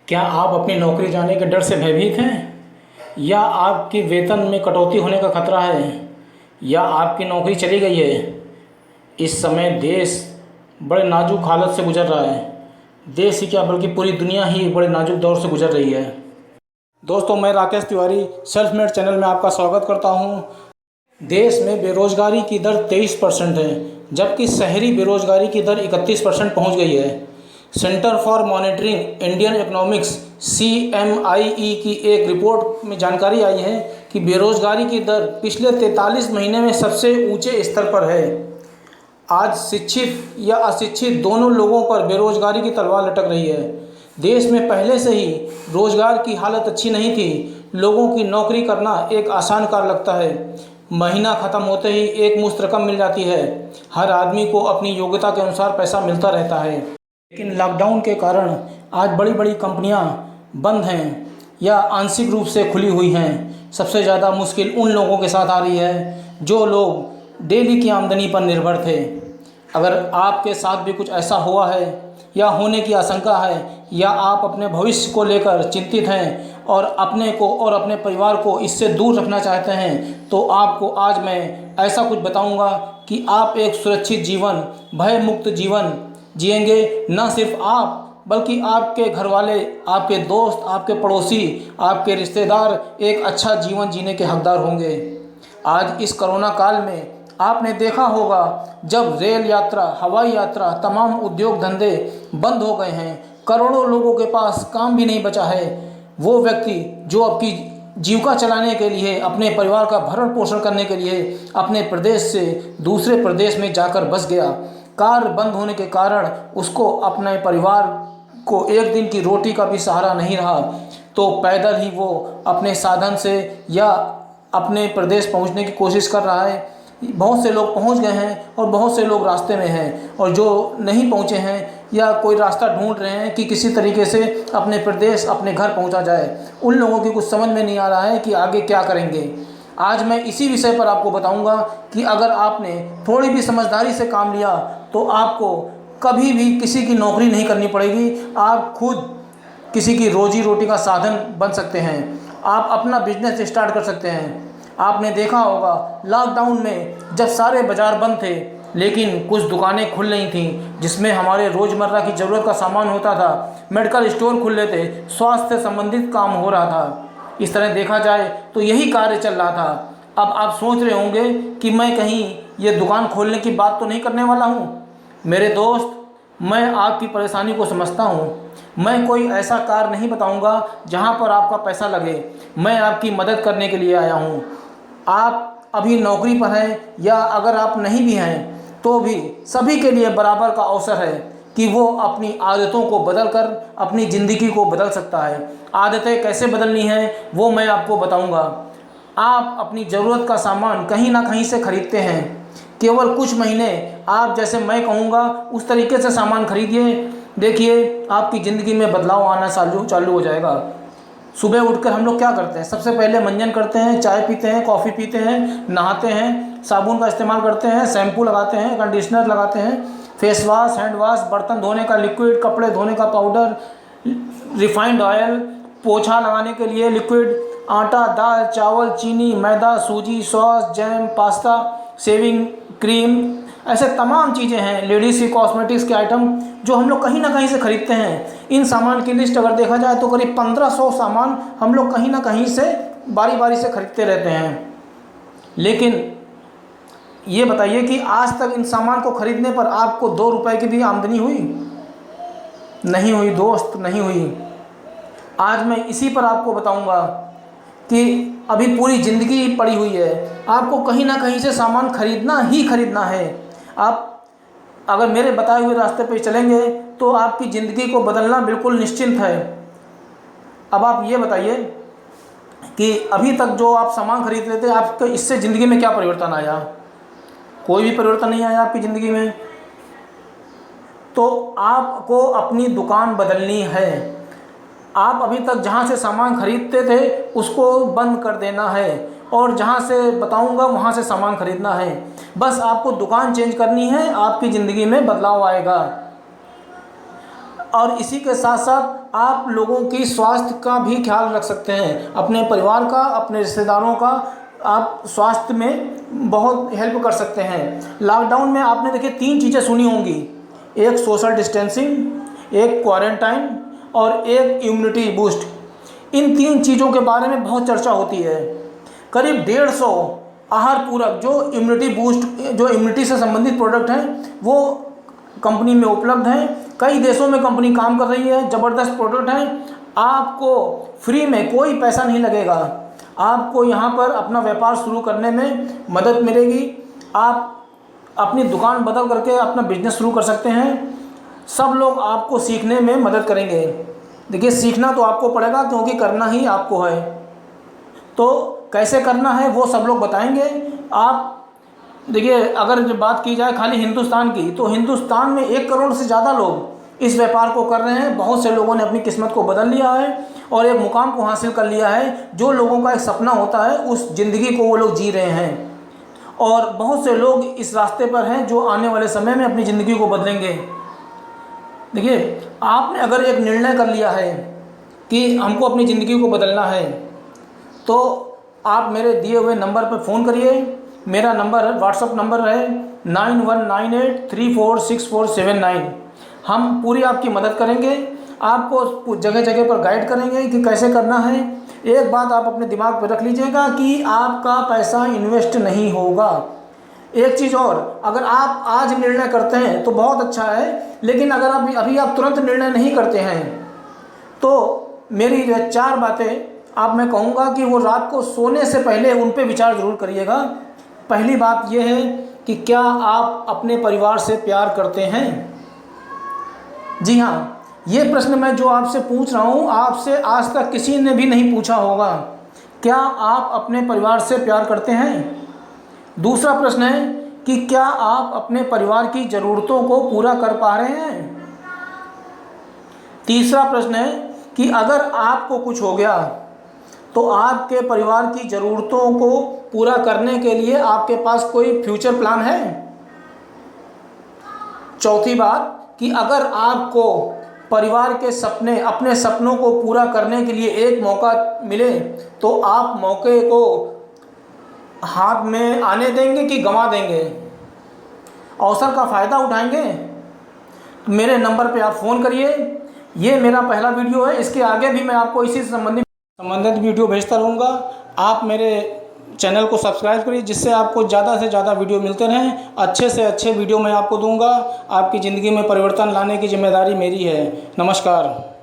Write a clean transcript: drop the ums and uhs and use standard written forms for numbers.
क्या आप अपनी नौकरी जाने के डर से भयभीत हैं, या आपके वेतन में कटौती होने का खतरा है, या आपकी नौकरी चली गई है? इस समय देश बड़े नाजुक हालत से गुजर रहा है। देश ही क्या बल्कि पूरी दुनिया ही एक बड़े नाजुक दौर से गुजर रही है। दोस्तों, मैं Rakesh Tiwari self made channel में आपका स्वागत करता हूं। देश में बेरोजगारी की दर 23% है, जबकि शहरी बेरोजगारी की दर 31% पहुंच गई है। Centre for monitoring Indian economics CMIE की एक रिपोर्ट में जानकारी आई है कि बेरोजगारी की दर पिछले 43 महीने में सबसे ऊंचे स्तर पर है। आज शिक्षित या अशिक्षित दोनों लोगों पर बेरोजगारी की तलवार लटक रही है। देश में पहले से ही रोजगार की हालत अच्छी नहीं थी। लोगों की नौकरी करना एक आसान कार्य लगता है। महीना ख़त्म होते ही एक मुश्त रकम मिल जाती है। हर आदमी को अपनी योग्यता के अनुसार पैसा मिलता रहता है। लेकिन लॉकडाउन के कारण आज बड़ी बड़ी कंपनियां बंद हैं या आंशिक रूप से खुली हुई हैं। सबसे ज़्यादा मुश्किल उन लोगों के साथ आ रही है जो लोग डेली की आमदनी पर निर्भर थे। अगर आपके साथ भी कुछ ऐसा हुआ है या होने की आशंका है, या आप अपने भविष्य को लेकर चिंतित हैं और अपने को और अपने परिवार को इससे दूर रखना चाहते हैं, तो आपको आज मैं ऐसा कुछ बताऊंगा कि आप एक सुरक्षित जीवन, भय मुक्त जीवन जिएंगे। न सिर्फ आप बल्कि आपके घर वाले, आपके दोस्त, आपके पड़ोसी, आपके रिश्तेदार एक अच्छा जीवन जीने के हकदार होंगे। आज इस कोरोना काल में आपने देखा होगा, जब रेल यात्रा, हवाई यात्रा, तमाम उद्योग धंधे बंद हो गए हैं, करोड़ों लोगों के पास काम भी नहीं बचा है। वो व्यक्ति जो आपकी जीविका चलाने के लिए, अपने परिवार का भरण पोषण करने के लिए अपने प्रदेश से दूसरे प्रदेश में जाकर बस गया। कार बंद होने के कारण उसको अपने परिवार को एक दिन की रोटी का भी सहारा नहीं रहा, तो पैदल ही वो अपने साधन से या अपने प्रदेश पहुंचने की कोशिश कर रहा है। बहुत से लोग पहुंच गए हैं और बहुत से लोग रास्ते में हैं, और जो नहीं पहुंचे हैं या कोई रास्ता ढूंढ रहे हैं कि किसी तरीके से अपने प्रदेश, अपने घर पहुंचा जाए, उन लोगों की कुछ समझ में नहीं आ रहा है कि आगे क्या करेंगे। आज मैं इसी विषय पर आपको बताऊंगा कि अगर आपने थोड़ी भी समझदारी से काम लिया तो आपको कभी भी किसी की नौकरी नहीं करनी पड़ेगी। आप खुद किसी की रोजी रोटी का साधन बन सकते हैं। आप अपना बिजनेस स्टार्ट कर सकते हैं। आपने देखा होगा, लॉकडाउन में जब सारे बाज़ार बंद थे, लेकिन कुछ दुकानें खुल नहीं थीं जिसमें हमारे रोज़मर्रा की ज़रूरत का सामान होता था। मेडिकल स्टोर खुले थे, स्वास्थ्य से संबंधित काम हो रहा था। इस तरह देखा जाए तो यही कार्य चल रहा था। अब आप सोच रहे होंगे कि मैं कहीं ये दुकान खोलने की बात तो नहीं करने वाला हूँ। मेरे दोस्त, मैं आपकी परेशानी को समझता हूँ। मैं कोई ऐसा कार्य नहीं बताऊँगा जहाँ पर आपका पैसा लगे। मैं आपकी मदद करने के लिए आया हूँ। आप अभी नौकरी पर हैं या अगर आप नहीं भी हैं तो भी सभी के लिए बराबर का अवसर है कि वो अपनी आदतों को बदल कर अपनी ज़िंदगी को बदल सकता है। आदतें कैसे बदलनी हैं वो मैं आपको बताऊंगा। आप अपनी ज़रूरत का सामान कहीं ना कहीं से खरीदते हैं। केवल कुछ महीने आप, जैसे मैं कहूँगा, उस तरीके से सामान खरीदिए। देखिए, आपकी ज़िंदगी में बदलाव आना चालू हो जाएगा। सुबह उठकर हम लोग क्या करते हैं? सबसे पहले मंजन करते हैं, चाय पीते हैं, कॉफ़ी पीते हैं, नहाते हैं, साबुन का इस्तेमाल करते हैं, शैम्पू लगाते हैं, कंडीशनर लगाते हैं, फेस वाश, हैंड वाश, बर्तन धोने का लिक्विड, कपड़े धोने का पाउडर, रिफाइंड ऑयल, पोछा लगाने के लिए लिक्विड, आटा, दाल, चावल, चीनी, मैदा, सूजी, sauce, jam, pasta, shaving cream, ऐसे तमाम चीज़ें हैं। लेडीज़ की कॉस्मेटिक्स के आइटम जो हम लोग कहीं ना कहीं से खरीदते हैं। इन सामान की लिस्ट अगर देखा जाए तो करीब 1500 सामान हम लोग कहीं ना कहीं से बारी बारी से खरीदते रहते हैं। लेकिन ये बताइए कि आज तक इन सामान को खरीदने पर आपको 2 रुपए की भी आमदनी हुई? नहीं हुई दोस्त, नहीं हुई। आज मैं इसी पर आपको बताऊंगा कि अभी पूरी ज़िंदगी पड़ी हुई है, आपको कहीं ना कहीं से सामान खरीदना ही खरीदना है। आप अगर मेरे बताए हुए रास्ते पर चलेंगे तो आपकी ज़िंदगी को बदलना बिल्कुल निश्चिंत है। अब आप ये बताइए कि अभी तक जो आप सामान खरीद रहे थे, आपके इससे ज़िंदगी में क्या परिवर्तन आया? कोई भी परिवर्तन नहीं आया आपकी ज़िंदगी में। तो आपको अपनी दुकान बदलनी है। आप अभी तक जहाँ से सामान खरीदते थे उसको बंद कर देना है, और जहाँ से बताऊंगा वहाँ से सामान खरीदना है। बस आपको दुकान चेंज करनी है, आपकी ज़िंदगी में बदलाव आएगा। और इसी के साथ साथ आप लोगों की स्वास्थ्य का भी ख्याल रख सकते हैं, अपने परिवार का, अपने रिश्तेदारों का आप स्वास्थ्य में बहुत हेल्प कर सकते हैं। लॉकडाउन में आपने देखिए 3 चीज़ें सुनी होंगी, एक सोशल डिस्टेंसिंग, एक क्वारंटाइन और एक इम्यूनिटी बूस्ट। इन 3 चीज़ों के बारे में बहुत चर्चा होती है। करीब 150 आहार पूरक जो इम्यूनिटी बूस्ट, जो इम्यूनिटी से संबंधित प्रोडक्ट हैं, वो कंपनी में उपलब्ध हैं। कई देशों में कंपनी काम कर रही है, ज़बरदस्त प्रोडक्ट हैं। आपको फ्री में कोई पैसा नहीं लगेगा, आपको यहाँ पर अपना व्यापार शुरू करने में मदद मिलेगी। आप अपनी दुकान बदल करके अपना बिजनेस शुरू कर सकते हैं। सब लोग आपको सीखने में मदद करेंगे। देखिए, सीखना तो आपको पड़ेगा क्योंकि करना ही आपको है। तो कैसे करना है वो सब लोग बताएंगे। आप देखिए, अगर जो बात की जाए खाली हिंदुस्तान की, तो हिंदुस्तान में 1 करोड़ से ज़्यादा लोग इस व्यापार को कर रहे हैं। बहुत से लोगों ने अपनी किस्मत को बदल लिया है और एक मुकाम को हासिल कर लिया है। जो लोगों का एक सपना होता है उस ज़िंदगी को वो लोग जी रहे हैं, और बहुत से लोग इस रास्ते पर हैं जो आने वाले समय में अपनी ज़िंदगी को बदलेंगे। देखिए, आपने अगर एक निर्णय कर लिया है कि हमको अपनी ज़िंदगी को बदलना है, तो आप मेरे दिए हुए नंबर पर फ़ोन करिए। मेरा नंबर व्हाट्सअप नंबर है 9198346479। हम पूरी आपकी मदद करेंगे, आपको जगह जगह पर गाइड करेंगे कि कैसे करना है। एक बात आप अपने दिमाग पर रख लीजिएगा कि आपका पैसा इन्वेस्ट नहीं होगा। एक चीज़ और, अगर आप आज निर्णय करते हैं तो बहुत अच्छा है, लेकिन अगर अभी आप तुरंत निर्णय नहीं करते हैं तो मेरी 4 बातें आप मैं कहूँगा कि वो रात को सोने से पहले उन पे विचार ज़रूर करिएगा। पहली बात यह है कि क्या आप अपने परिवार से प्यार करते हैं? जी हाँ, ये प्रश्न मैं जो आपसे पूछ रहा हूँ, आपसे आज तक किसी ने भी नहीं पूछा होगा। क्या आप अपने परिवार से प्यार करते हैं? दूसरा प्रश्न है कि क्या आप अपने परिवार की ज़रूरतों को पूरा कर पा रहे हैं? तीसरा प्रश्न है कि अगर आपको कुछ हो गया तो आपके परिवार की ज़रूरतों को पूरा करने के लिए आपके पास कोई फ्यूचर प्लान है? चौथी बात कि अगर आपको परिवार के सपने, अपने सपनों को पूरा करने के लिए एक मौका मिले तो आप मौके को हाथ में आने देंगे कि गंवा देंगे? अवसर का फ़ायदा उठाएंगे? मेरे नंबर पे आप फ़ोन करिए। ये मेरा पहला वीडियो है, इसके आगे भी मैं आपको इसी से संबंधित वीडियो भेजता रहूँगा। आप मेरे चैनल को सब्सक्राइब करिए जिससे आपको ज़्यादा से ज़्यादा वीडियो मिलते रहें। अच्छे से अच्छे वीडियो मैं आपको दूंगा। आपकी ज़िंदगी में परिवर्तन लाने की जिम्मेदारी मेरी है। नमस्कार।